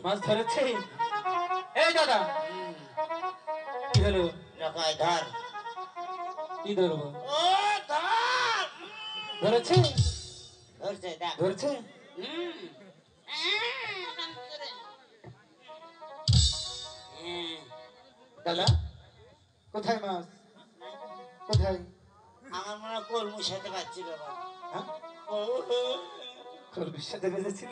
মাছ ধরেছে। এই দাদা কি হলো? নকাই ধর। কি ধরবো? ও ধর। ধরেছে ধরছে দেখ। ধরেছে। দাদা কোথায় মাছ? কোথায়? আমার মনে হয় কলমুর সাথে পাচ্ছি বাবা। হ্যাঁ ও কলমির সাথে বেঁধেছিল।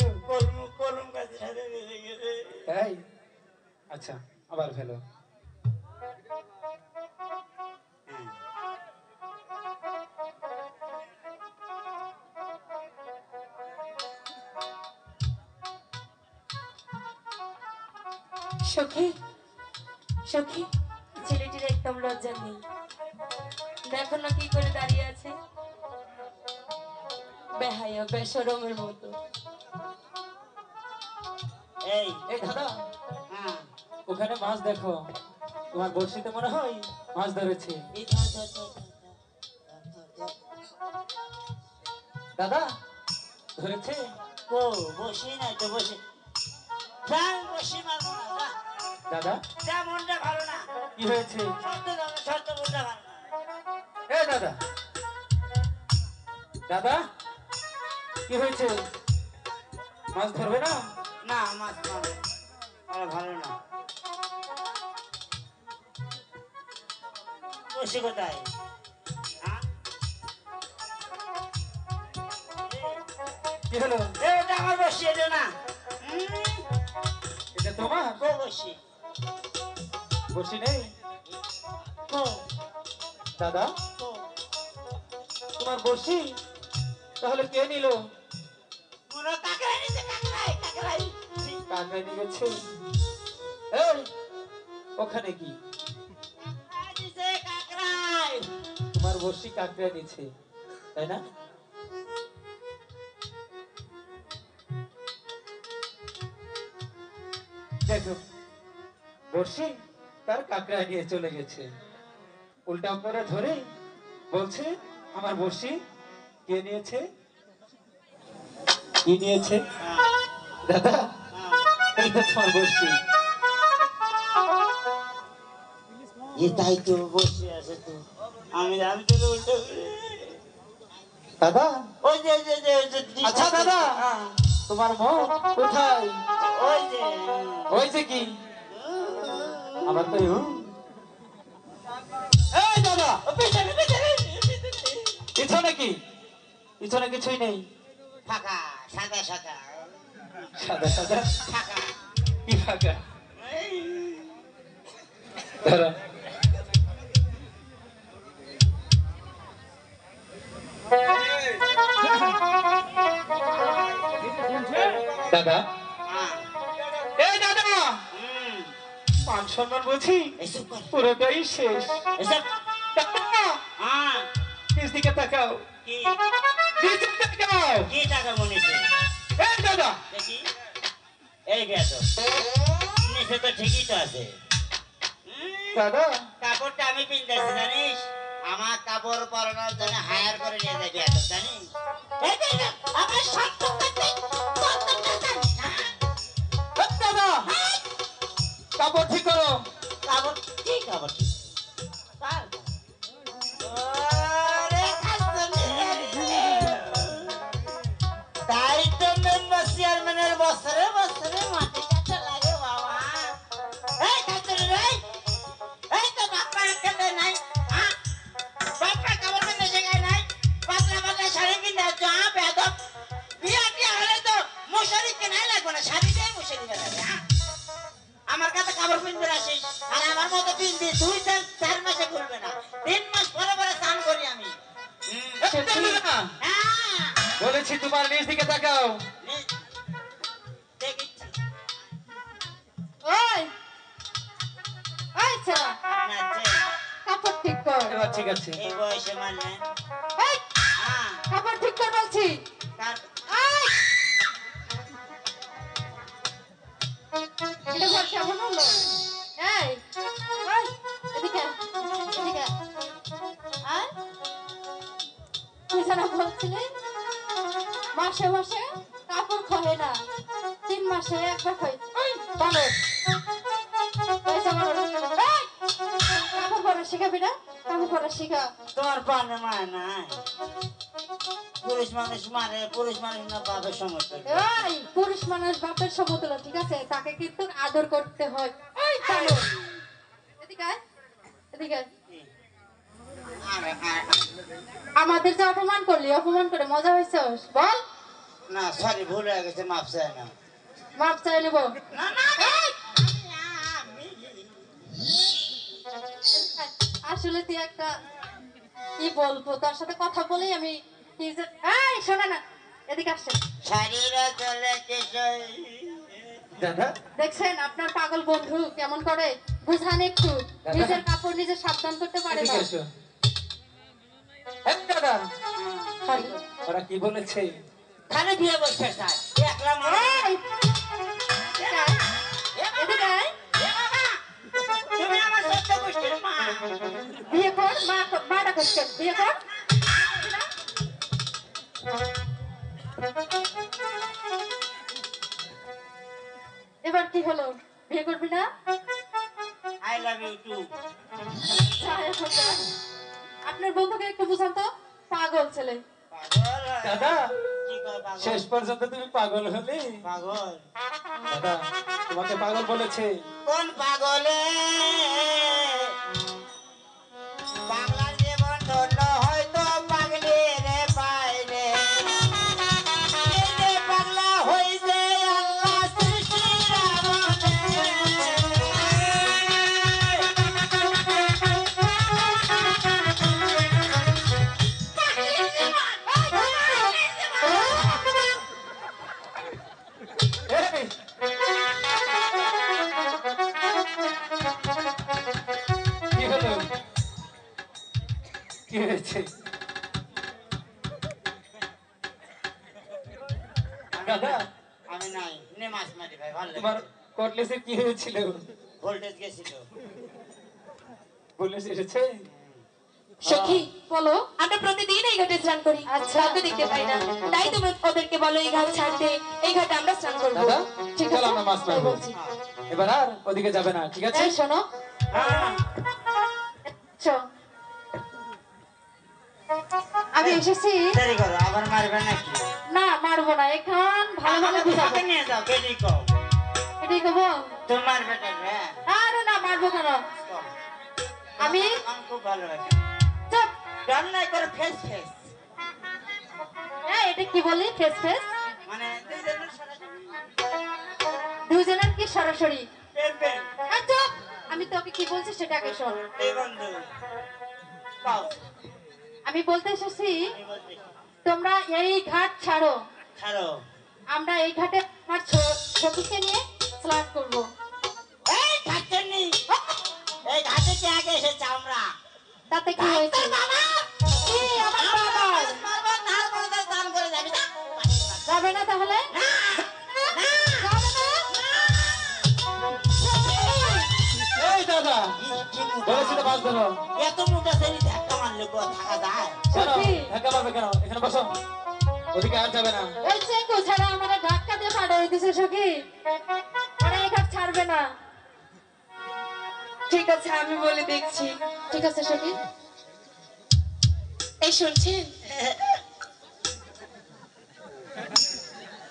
কলম গাছের সাথে বেঁধে গেছে। তাই আচ্ছা আবার ফেলো। সখী সখী, ছেলেটির একদম লজ্জা নেই। দেখো না কি করে দাঁড়িয়ে আছে, বেহায়া বেশরমের মতো। এই এই দাদা হ্যাঁ ওখানে মাছ দেখো। তোমার বড়শিতে মনে হয় মাছ ধরেছে। এই ধর ধর ধর ধর। দাদা ধরেছে। ও বসি নাই তো বসে যান বসি মারবো না যা। দাদা যা মনটা ভালো না। কি হয়েছে? শর্ত মনটা ভালো না। এ দাদা দাদা কি হয়েছে? মাছ ধরবে না? না মাছ মারবে আরে ভালো না। বসি কোথায়? হ্যাঁ? কি হলো? ওটা আমার বসি এটা না। এটা তোমার কো বসি বড়শি নেই? কো দাদা কো তোমার বড়শি তাহলে কে নিল? মনে কাকড়াই নিতে কাকড়াই কাকড়াই। কাকড়া নিয়ে গেছে। এই ওখানে কি? কাকড়াই দিছে কাকড়াই। তোমার বড়শি কাকড়া নিচ্ছে তাই না? দেখো বড়শি তার কাকড়া নিয়ে চলে গেছে। উল্টা করে ধরে বলছে আমার বড়শি কে নিয়েছে? কি নিয়েছে? দাদা এই তো তোমার বড়শি। তাই তো বসে আছে তো। আমি আমি তো উল্টো দাদা ওই যে যে যে যে আচ্ছা দাদা তোমার মন কোথায়? ওই যে ওই যে কি আবার তো এই দাদা পিছনে পিছনে পিছনে কি? পিছনে কিছুই নেই। ফাঁকা সাদা সাদা সাদা সাদা ফাঁকা। কি ফাঁকা? দাদা দাদা এই দাদা মান সম্মান বুঝি এসব কর পুরোটাই শেষ। এসব দাদা, হ্যাঁ নিজ দিকে তাকাও। কি নিজ দিকে তাকাও। কি টাকা মনেছে এই দাদা দেখি এই গেছ নিচে তো ঠিকই তো আছে। দাদা কাপড়টা আমি পিনতেছি জানিস, আমার কাপড় পরানোর জন্য হায়ার করে নিয়ে যাবি এত জানিস। এই দেখ না, আমার শর্ত করতে দাদা কাপড় ঠিক করো। কাপড় ঠিক কাপড় ঠিক কার ওরে তাই তো মেম্বার চেয়ারম্যানের বছরে বছরে মাটি কাটা লাগে বাবা। এই কাটতে রে এই তো বাপা কাটতে নাই হ্যাঁ বাপা কাপড় কিনতে জায়গায় নাই পাতলা পাতলা শাড়ি কিনতে যা বেদব বিয়া টিয়া হলে তো মশারি কেনাই লাগবে না, শাড়ি দিয়ে মশারি বানাবে। হ্যাঁ আমার কাছে কাপড় কিনতে আসিস আর আমার মতো কিনবি 2-4 মাসে খুলবে না, 3 মাস পরে পরে স্নান করি আমি। হ্যাঁ বলেছি তোমার নিজ দিকে তাকাও। দেখিচ্ছি ওই ওই ছেলে, নাচে কাপড় ঠিক কর। এবার ঠিক আছে। এই বয়সে মানে এই, হ্যাঁ কাপড় ঠিক কর বলছি। তার এই, এটা ঘর কেমন হলো? এই ওই এদিকে এদিকে আয়। তুই যেন বলছিলি মাসে মাসে কাপড় খোলে না, 3 মাসে একবার খোয়। ওই মানুষ পয়সা মানুষ কাপড় পরা শিখাবি না কাপড় পরা শিখা তোমার পানে মায় নাই পুরুষ মানুষ মারে পুরুষ মানুষ না বাপের সমর্থন এই পুরুষ মানুষ বাপের সমতুল্য ঠিক আছে তাকে কিন্তু আদর করতে হয় এই মানুষ এদিকে আয়, এদিকে আয়। আমাদের যে অপমান করলি অপমান করে মজা হয়েছে বল না সরি ভুল হয়ে গেছে মাপ চাই না মাপ চাই নেব না না আসলে তুই একটা কি বলবো তোর সাথে কথা বলেই আমি নিজের এই শোনা না এদিকে আসছে শাড়িরা চলে কেশই দাদা দেখছেন আপনার পাগল বন্ধু কেমন করে বুঝান একটু নিজের কাপড় নিজে সাবধান করতে পারে না এদিকে এসো। এই দাদা খালি। ওরা কি বলেছে খালি বিয়ে বসে স্যার একলা মানে এই, এদিকে আয়, এদিকে আয়। তুমি আমার সত্য গোষ্ঠীর মা বিয়ে কর মাটা করছে বিয়ে কর এবার কি হলো বিয়ে করবি না আই লাভ ইউ টু যা এখন যা। আপনার বন্ধুকে একটু বুঝান তো পাগল ছেলে পাগল দাদা কি কয় পাগল শেষ পর্যন্ত তুমি পাগল হলে পাগল দাদা তোমাকে পাগল বলেছে কোন পাগলে বাংলার জীবন ধন্য হয়তো পাগলি রে পাইলে পাগলা হইছে আল্লাহ সৃষ্টির আমলে। এই, কি হলো কি হয়েছে দাদা আমি নাই নে মাছ মারি ভাই ভালো তোমার কটলেসে কি হয়েছিল ভোল্টেজ গেছিল বলে এসেছে সখী বলো আমরা প্রতিদিন এই ঘাটে স্নান করি আচ্ছা। কাউকে দেখতে পাই না তাই তুমি ওদেরকে বলো এই ঘাট ছাড়তে এই ঘাটে আমরা স্নান করবো দাদা ঠিক চলো আছে আমরা মাছ তাই মারবো বলছি। এবার আর ওদিকে যাবে না ঠিক আছে এই শোনো হ্যাঁ চো। আমি এসেছি দেরি করো আবার মারবে নাকি না মারবো না এখন ভালো ভালো বুঝাবো আমাকে নিয়ে যাও বেরি কও এটাই কবো তুমি মারবে টা রে আরে না মারবো কেন আমি আমি খুব ভালো লাগে চুপ ডান নাই করে ফেস ফেস এটা কি বলি ফেস ফেস মানে দুইজনের সরাসরি দুজনের কি সরাসরি প্রেম প্রেম চুপ আমি তোকে কি বলছি সেটা আগে শোন এই বন্ধু পাও আমি বলতে এসেছি এই বলতে তোমরা এই ঘাট ছাড়ো ছাড়ো আমরা এই ঘাটে আমার সখীকে নিয়ে স্নান করবো এই ঘাটনি এই ঘাটে কে আগে এসেছে আমরা তাতে কি হয়েছে কি আমার বাবা মারবো তার করে দান করে যাবি না যাবে না তাহলে যাবে না? এই দাদা বলেছি তো মাছ ধরো এত মোটা শরীর ধাক্কা মারলে গো থাকা যায় কেন সত্যি? ধাক্কা মারবে কেন এখানে বসো ওদিকে আর যাবে না ওই চেঙ্গু ছাড়া আমাদের ধাক্কা দিয়ে পাঠিয়ে দিছে সখী ওরা এই ঘাট ছাড়বে না ঠিক আছে আমি বলে দেখছি ঠিক আছে সখী এই শুনছেন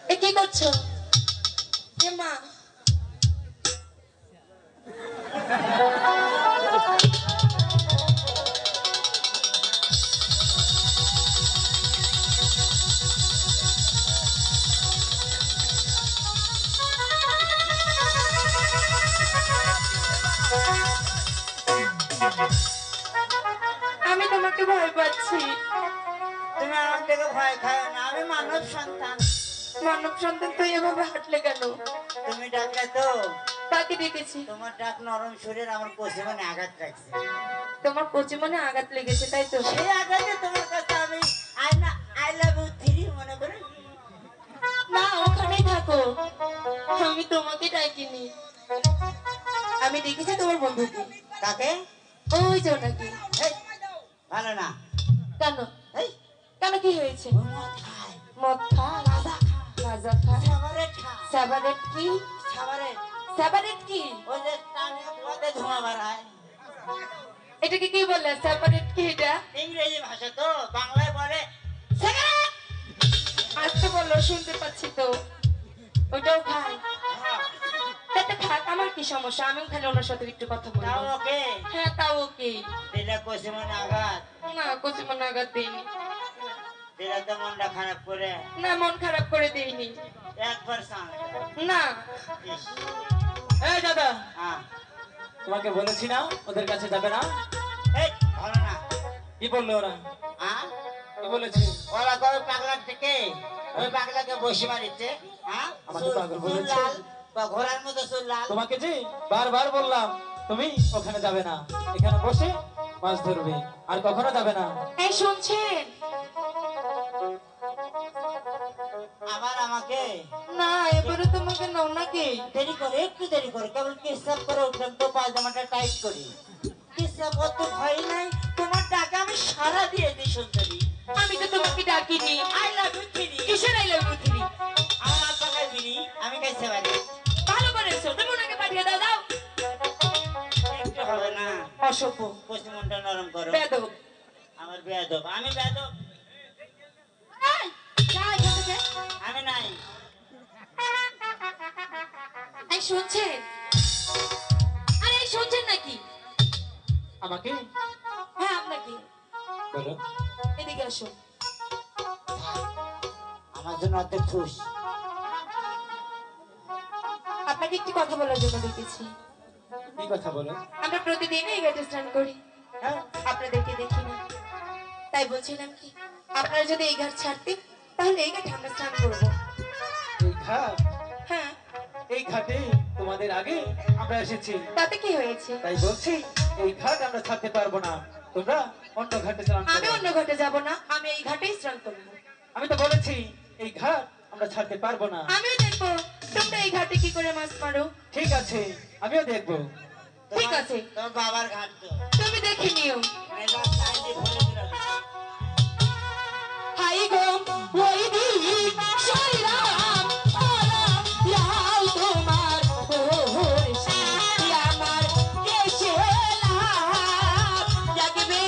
এ কি করছো এ মা আমি তোমাকে ভয় পাচ্ছি তুমি আমার থেকে ভয় খাও না আমি মানব সন্তান মানব সন্তান তো এভাবে হাঁটলে কেন তুমি ডাকলে তো তাকে দেখেছি তোমার ডাক নরম শরীর আমার পশ্চিমে আঘাত রাখছে তোমার কচি মনে আঘাত লেগেছে তাই তো সেই আঘাতে তোমার কাছে আমি আই লাভ ইউ থ্রি মনে করে না ওখানেই থাকো আমি তোমাকে ডাকিনি আমি দেখেছি তোমার বন্ধুকে কাকে ওই যে নাকি এই, ভালো না কেন এই কেন কি হয়েছে ও মদ খায় মদ খা গাঁজা খায় গাঁজা খা সাবারেট খায় সাবারেট কি সাবারেট সেপারেট কি? ওই যে টানে ধোয়াতে ধোঁয়া বাড়ায়। এটাকে কি বললে? সেপারেট কি এটা? ইংরেজি ভাষা তো, বাংলায় বলে সিগারেট। আসতে বললো, শুনতে পাচ্ছি তো। ওটাও খায়। তাতে খাক, আমার কি সমস্যা? আমিও খালি ওনার সাথে একটু কথা তাও বলবো। ওকে হ্যাঁ, তাও কি? দিলে কষে মনে আঘাত, না, কচি মনে আঘাত দিইনি। দিলে তো মনটা খারাপ করে না, মন খারাপ করে দিইনি। একবার সাং। না, ইস, এই দাদা, হ্যাঁ। তোমাকে বলেছি না ওদের কাছে যাবে না? এই, ভালো না। কি বললো ওরা? হ্যাঁ? কি বলেছি? ওরা কবে পাগলার থেকে ওই পাগলাকে বসে মারিচ্ছে, হ্যাঁ? আমাকে চুল- পাগল চুল বলেছে? লাল বা ঘোড়ার মতো চুল লাল। তোমাকে যে বারবার বললাম তুমি ওখানে যাবে না, এখানে বসে মাছ ধরবে, আর কখনো যাবে না। এই শুনছেন? আবার আমাকে না, এবারে তোমাকে নাও নাকি? দেরি করে, একটু দেরি করে, কেবল কিসাব করে উঠলাম তো পায়জামাটা টাইট করি। কিসাব অত ভয় নাই, তোমার টাকা আমি সারা দিয়ে দিই সুন্দরী। আমি তো তোমাকে ডাকিনি। I love you three. কিসের আই লাভ ইউ থ্রি? আমার আব্বা খাই বিড়ি, আমি খাইতে পারি। ভালো করেছো, তুমি ওনাকে পাঠিয়ে দাও। দাও। একটু হবে না, অসভ্য, পশ্চিমনটা নরম করো। বেদব। আমার বেয়াদব, আমি বেয়াদব, এই, যা এখান থেকে। আমি নাই। এই শুনছেন? আরে এই শুনছেন নাকি? আমাকে হ্যাঁ, আপনাকে। বলো। এদিকে আসো। আমার জন্য অর্ধেক ঠুস। আপনাকে একটি কথা বলার জন্য ডেকেছি। কি কথা বলো? আমরা প্রতিদিন এই ঘাটে স্নান করি, হ্যাঁ? আপনাদেরকে দেখি না। তাই বলছিলাম কি, আপনারা যদি এই ঘাট ছাড়তেন তাহলে এই ঘাটে আমরা স্নান করবো। এই ঘাট, হ্যাঁ, এই ঘাটে তোমাদের আগে আমরা এসেছি, তাতে কি হয়েছে? তাই বলছি এই ঘাট আমরা ছাড়তে পারবো না, তোমরা অন্য ঘাটে স্নান আমি করো। অন্য ঘাটে যাব না, আমি এই ঘাটেই স্নান করবো। আমি তো বলেছি এই ঘাট আমরা ছাড়তে পারবো না। আমিও দেখবো তোমরা এই ঘাটে কি করে মাছ মারো। ঠিক আছে, আমিও দেখবো। ঠিক আছে, তোর বাবার ঘাট তো তুমি দেখে নিও। মেজাজ চাই দিয়ে ভরে দিলাম। হাই গো ওই দিক শৈরাম ওরা লাল তোমার ওর সাথে আমার দেশে লাভ জাগবে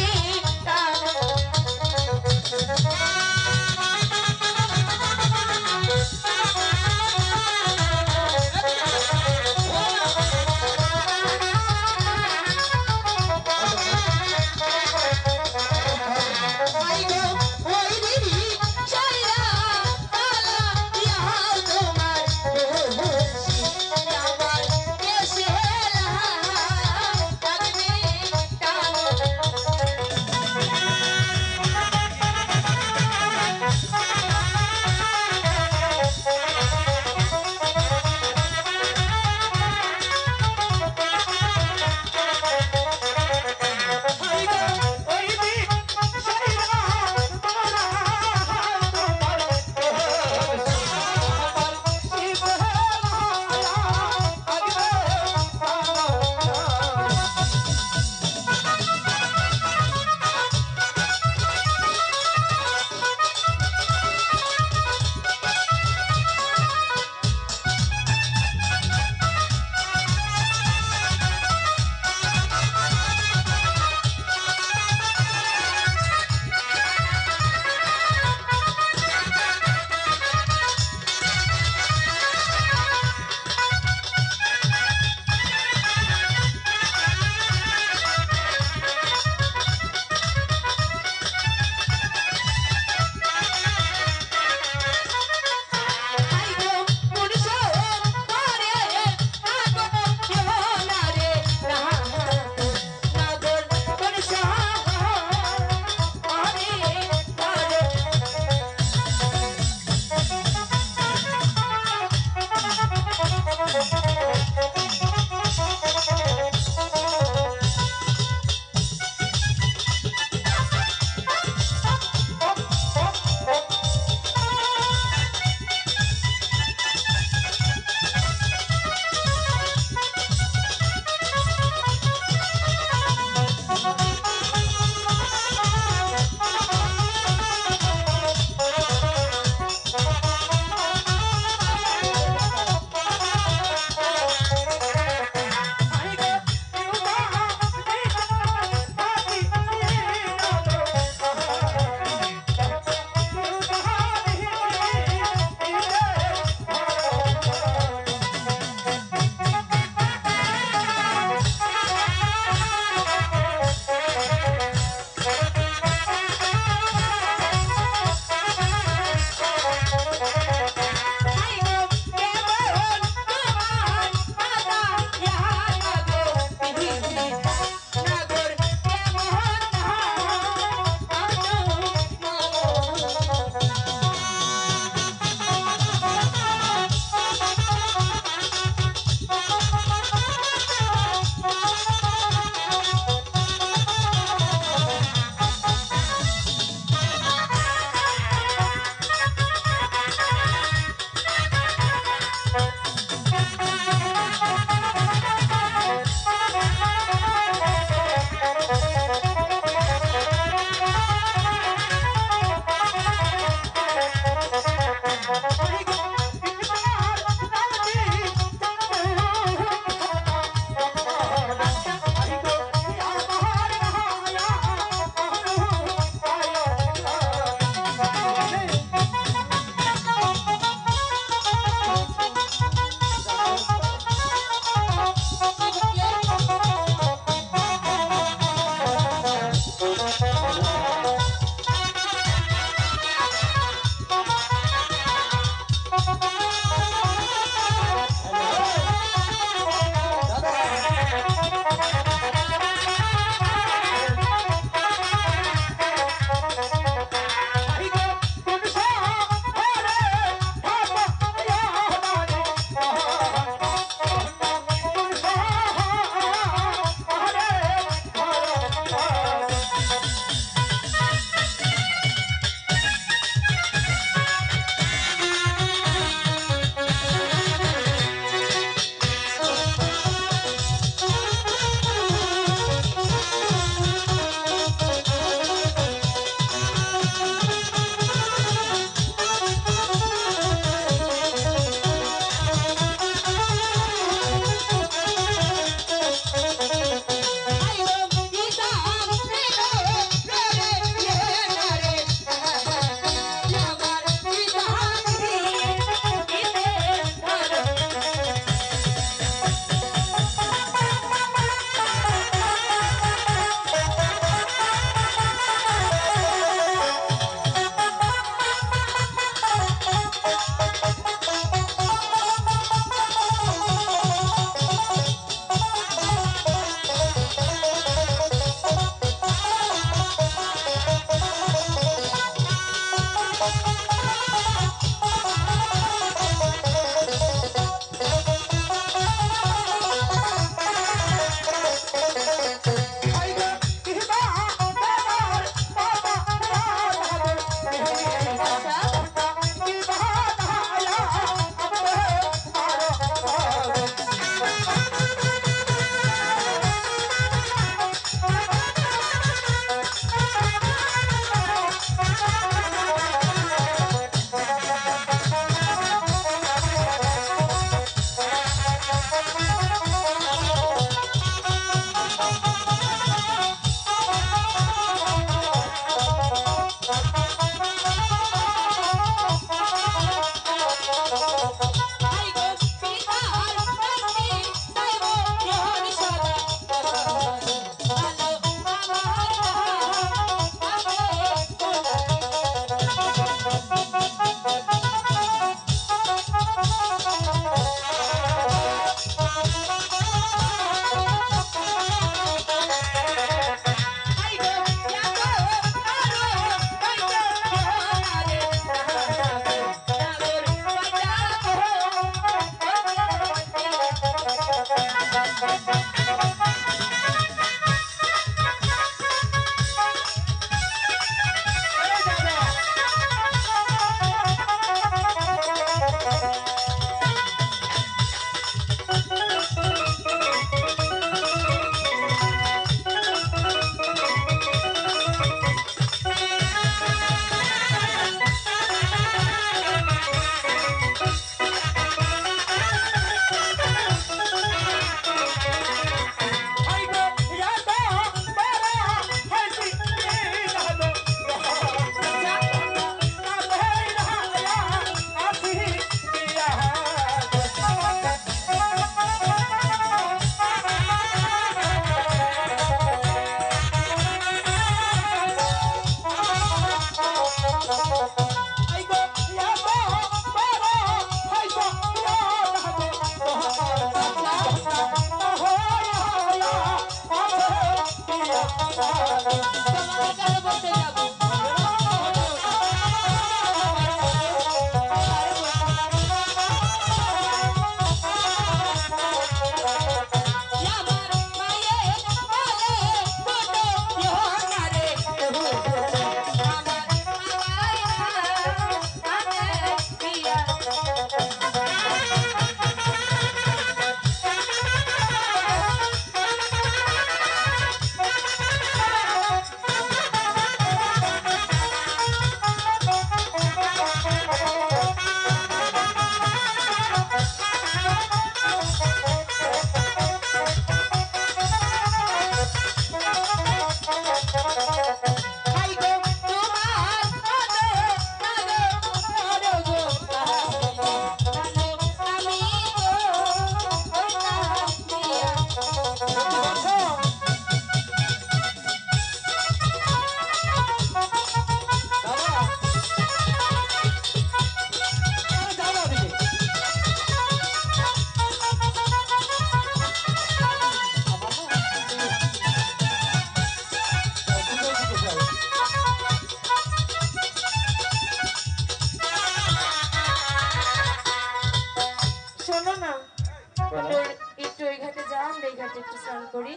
ঘাটে একটু স্নান করি।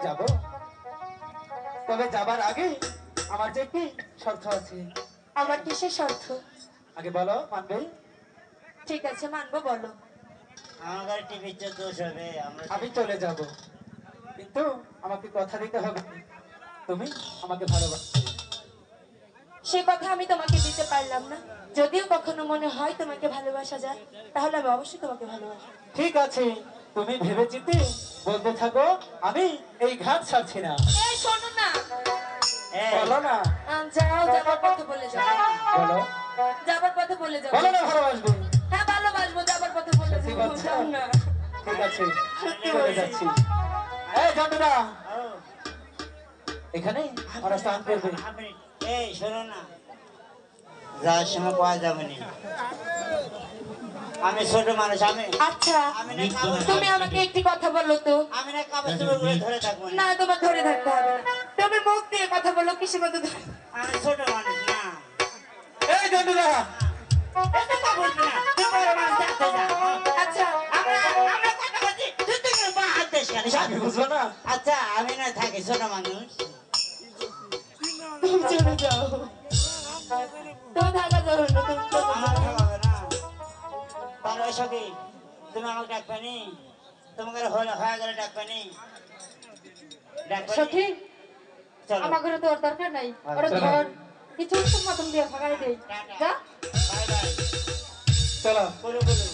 যাব, তবে যাবার আগে আমার যে একটি শর্ত আছে। আমার কিসের শর্ত? আগে বলো, মানবে? ঠিক আছে, মানবো, বলো। আমার টিভির যে দোষ হবে আমরা আমি চলে যাব, কিন্তু আমাকে কথা দিতে হবে তুমি আমাকে ভালোবাসো। সে কথা আমি তোমাকে দিতে পারলাম না। যদিও কখনো মনে হয় তোমাকে ভালোবাসা যায়, তাহলে আমি অবশ্যই তোমাকে ভালোবাসি। ঠিক আছে, তুমি ভেবে চিন্তে বলতে থাকো, আমি এই ঘাট ছাড়ছি না। এই শোনো না, এই, বলো না, যাও, যাবার পথে বলে যাও। বলো, যাবার পথে বলে যাও। বলো না ভালোবাসবে। হ্যাঁ, ভালোবাসবো, যাবার পথে বলে সত্যি যাও। বলছো? যাও না। ঠিক আছে, সত্যি চলে বলছি। যাচ্ছি। এই জন্টুদা, ও, এখানে ওরা স্নান করবে। আপনি এই শোনো না, যাওয়ার সময় পাওয়া যাবে না। আমি ছোট মানুষ, আমি আচ্ছা, আমি না কাগজ তুমি আমাকে একটি কথা বলো তো। আমি না কাগজ চোপড় ধরে থাকবো না। না, তোমার ধরে থাকতে হবে না। তুমি মুখ দিয়ে কথা বলো, কিসের মতো ধরে। আমি ছোট মানুষ না। এই জন্টুদা, এত কথা বলবি না, তুই বড় মানুষ, দেখতে যা। আচ্ছা, আমরা আমরা কথা বলছি, তুই তো কেন পা হাত দিস কেন? আমি বুঝলো না। আচ্ছা, আমি না থাকি ছোট মানুষ। তুমি চলে যাও। তুমি থাকা যাবে না, তুমি চলে আমার যাও। থাকা হবে না। তাহলে ওই সখী, তুমি আমাকে ডাকবে নি? তোমাকে হয়ে গেলে ডাকবে নি? ডাকবে নি? সখী, চলো। আমাকে তো ওর দরকার নাই, ওরা চলো। ধর কিছু মতন দিয়ে ফাঁকাই দেই। টাটা। যা। Bye bye. চলো। বলো বলো।